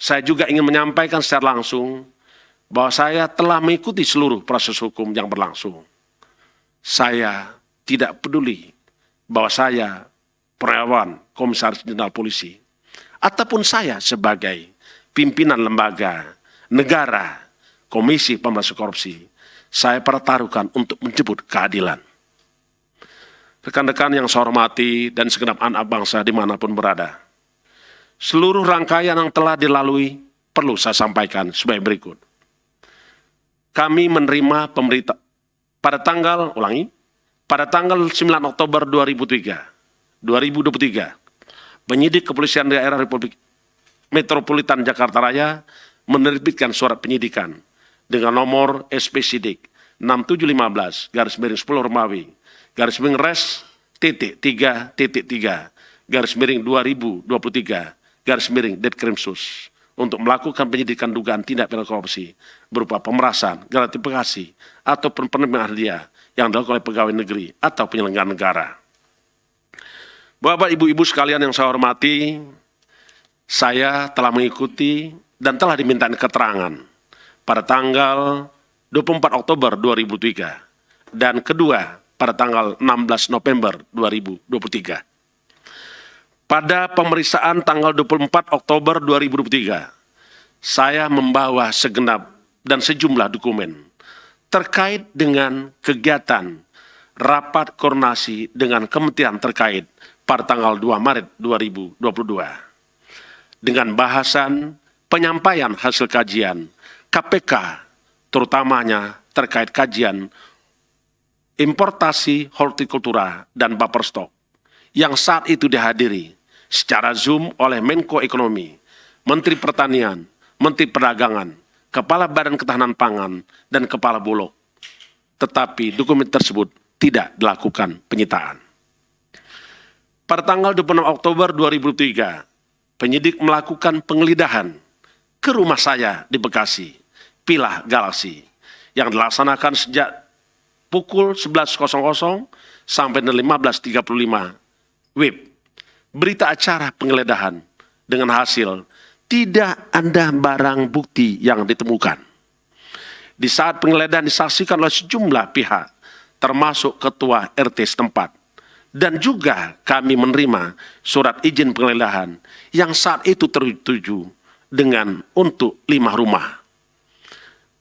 Saya juga ingin menyampaikan secara langsung bahwa saya telah mengikuti seluruh proses hukum yang berlangsung. Saya tidak peduli bahwa saya Purnawirawan Komisaris Jenderal Polisi, ataupun saya sebagai pimpinan lembaga negara Komisi Pemberantasan Korupsi, saya pertaruhkan untuk menjemput keadilan. Rekan-rekan yang saya hormati dan segenap anak bangsa dimanapun berada, seluruh rangkaian yang telah dilalui perlu saya sampaikan sebagai berikut. Kami menerima pemerintah pada tanggal 9 Oktober 2023, penyidik Kepolisian Daerah Republik Metropolitan Jakarta Raya menerbitkan surat penyidikan dengan nomor SP Sidik 6715/10 Romawi /Res /3.3/2023 Detkrimsus untuk melakukan penyidikan dugaan tindak pidana korupsi berupa pemerasan, gratifikasi, ataupun penerimaan hadiah yang dilakukan oleh pegawai negeri atau penyelenggara negara. Bapak, Ibu-Ibu sekalian yang saya hormati, saya telah mengikuti dan telah dimintain keterangan pada tanggal 24 Oktober 2003 dan kedua pada tanggal 16 November 2023. Pada pemeriksaan tanggal 24 Oktober 2023, saya membawa segenap dan sejumlah dokumen terkait dengan kegiatan rapat koordinasi dengan kementerian terkait pada tanggal 2 Maret 2022. Dengan bahasan penyampaian hasil kajian KPK, terutamanya terkait kajian importasi hortikultura dan buffer stock, yang saat itu dihadiri secara Zoom oleh Menko Ekonomi, Menteri Pertanian, Menteri Perdagangan, Kepala Badan Ketahanan Pangan, dan Kepala Bulog. Tetapi dokumen tersebut tidak dilakukan penyitaan. Pada tanggal 26 Oktober 2003, penyidik melakukan penggeledahan ke rumah saya di Bekasi, Pilah Galaksi, yang dilaksanakan sejak pukul 11.00 sampai 15.35 WIB. Berita acara penggeledahan dengan hasil tidak ada barang bukti yang ditemukan. Di saat penggeledahan disaksikan oleh sejumlah pihak, termasuk ketua RT setempat, dan juga kami menerima surat izin penggeledahan yang saat itu tertuju dengan untuk 5 rumah.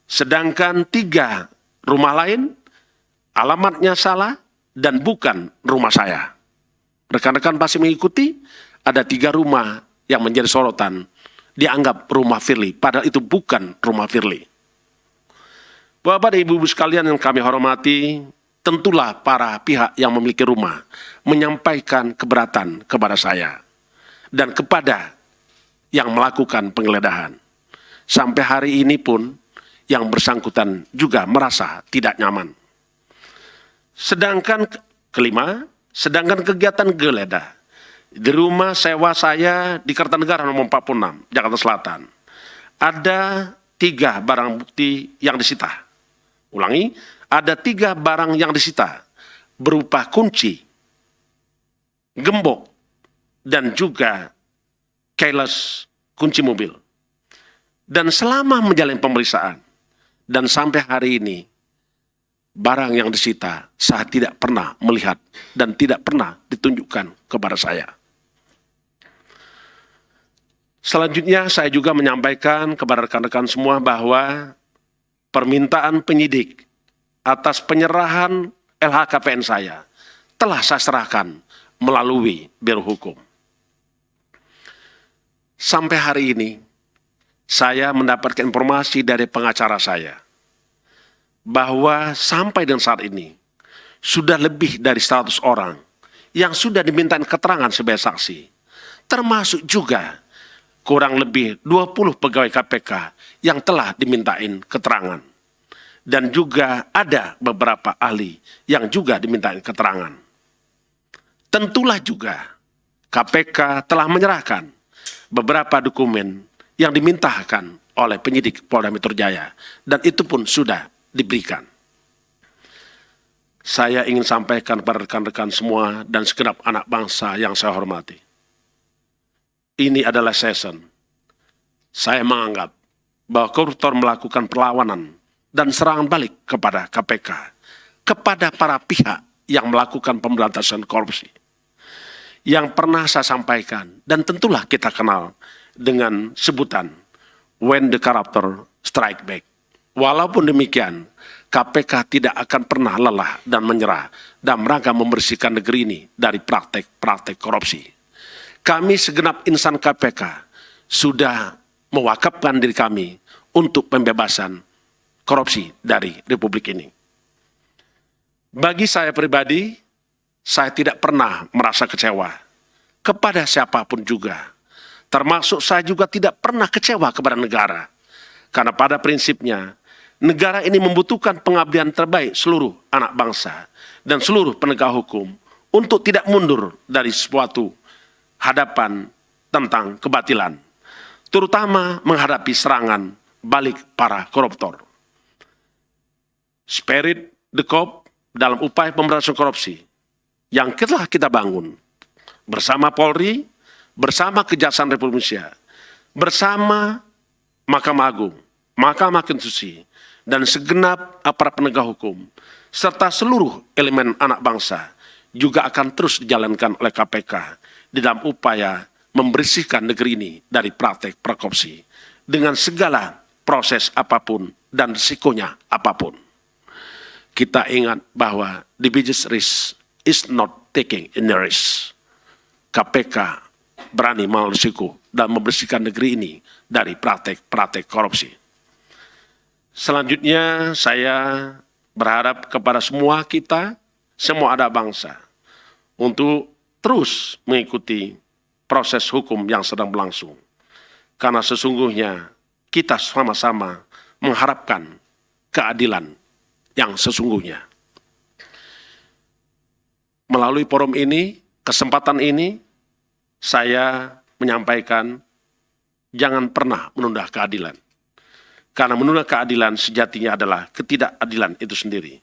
Sedangkan 3 rumah lain alamatnya salah dan bukan rumah saya. Rekan-rekan pasti mengikuti, ada 3 rumah yang menjadi sorotan, dianggap rumah Firly, padahal itu bukan rumah Firly. Bapak dan Ibu-Ibu sekalian yang kami hormati, tentulah para pihak yang memiliki rumah menyampaikan keberatan kepada saya dan kepada yang melakukan penggeledahan. Sampai hari ini pun yang bersangkutan juga merasa tidak nyaman. Sedangkan kelima, sedangkan kegiatan geledah di rumah sewa saya di Kertanegara nomor 46, Jakarta Selatan, ada 3 barang bukti yang disita. Ulangi, ada 3 barang yang disita berupa kunci, gembok, dan juga keyless kunci mobil. Dan selama menjalani pemeriksaan dan sampai hari ini, barang yang disita saya tidak pernah melihat dan tidak pernah ditunjukkan kepada saya. Selanjutnya saya juga menyampaikan kepada rekan-rekan semua bahwa permintaan penyidik atas penyerahan LHKPN saya telah saya serahkan melalui Biro Hukum. Sampai hari ini saya mendapatkan informasi dari pengacara saya bahwa sampai dengan saat ini sudah lebih dari 100 orang yang sudah dimintain keterangan sebagai saksi, termasuk juga kurang lebih 20 pegawai KPK yang telah dimintain keterangan, dan juga ada beberapa ahli yang juga dimintain keterangan. Tentulah juga KPK telah menyerahkan beberapa dokumen yang dimintakan oleh penyidik Polda Metro Jaya, dan itu pun sudah diberikan. Saya ingin sampaikan kepada rekan-rekan semua dan segenap anak bangsa yang saya hormati. Ini adalah season Saya menganggap bahwa koruptor melakukan perlawanan dan serangan balik kepada KPK, kepada para pihak yang melakukan pemberantasan korupsi. Yang pernah saya sampaikan, dan tentulah kita kenal dengan sebutan when the corruptor strike back. Walaupun demikian, KPK tidak akan pernah lelah dan menyerah dalam rangka membersihkan negeri ini dari praktek-praktek korupsi. Kami segenap insan KPK sudah mewakafkan diri kami untuk pembebasan korupsi dari Republik ini. Bagi saya pribadi, saya tidak pernah merasa kecewa kepada siapapun juga. Termasuk saya juga tidak pernah kecewa kepada negara. Karena pada prinsipnya, negara ini membutuhkan pengabdian terbaik seluruh anak bangsa dan seluruh penegak hukum untuk tidak mundur dari suatu hadapan tentang kebatilan, terutama menghadapi serangan balik para koruptor. Spirit the cop dalam upaya pemberantasan korupsi yang telah kita bangun bersama Polri, bersama Kejaksaan Republik Indonesia, bersama Mahkamah Agung, Mahkamah Konstitusi, dan segenap aparat penegak hukum, serta seluruh elemen anak bangsa juga akan terus dijalankan oleh KPK di dalam upaya membersihkan negeri ini dari praktek korupsi dengan segala proses apapun dan risikonya apapun. Kita ingat bahwa the biggest risk is not taking any risk. KPK berani mengambil risiko dan membersihkan negeri ini dari praktek-praktek korupsi. Selanjutnya saya berharap kepada semua kita, semua anak bangsa, untuk terus mengikuti proses hukum yang sedang berlangsung. Karena sesungguhnya kita sama-sama mengharapkan keadilan yang sesungguhnya. Melalui forum ini, kesempatan ini, saya menyampaikan jangan pernah menunda keadilan. Karena menunda keadilan sejatinya adalah ketidakadilan itu sendiri.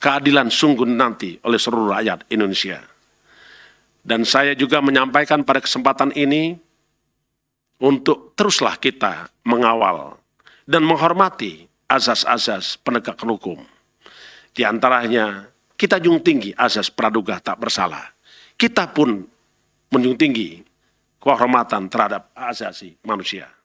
Keadilan sungguh nanti oleh seluruh rakyat Indonesia. Dan saya juga menyampaikan pada kesempatan ini untuk teruslah kita mengawal dan menghormati azas-azas penegakan hukum. Di antaranya kita junjung tinggi azas praduga tak bersalah. Kita pun menjunjung tinggi kehormatan terhadap hak asasi manusia.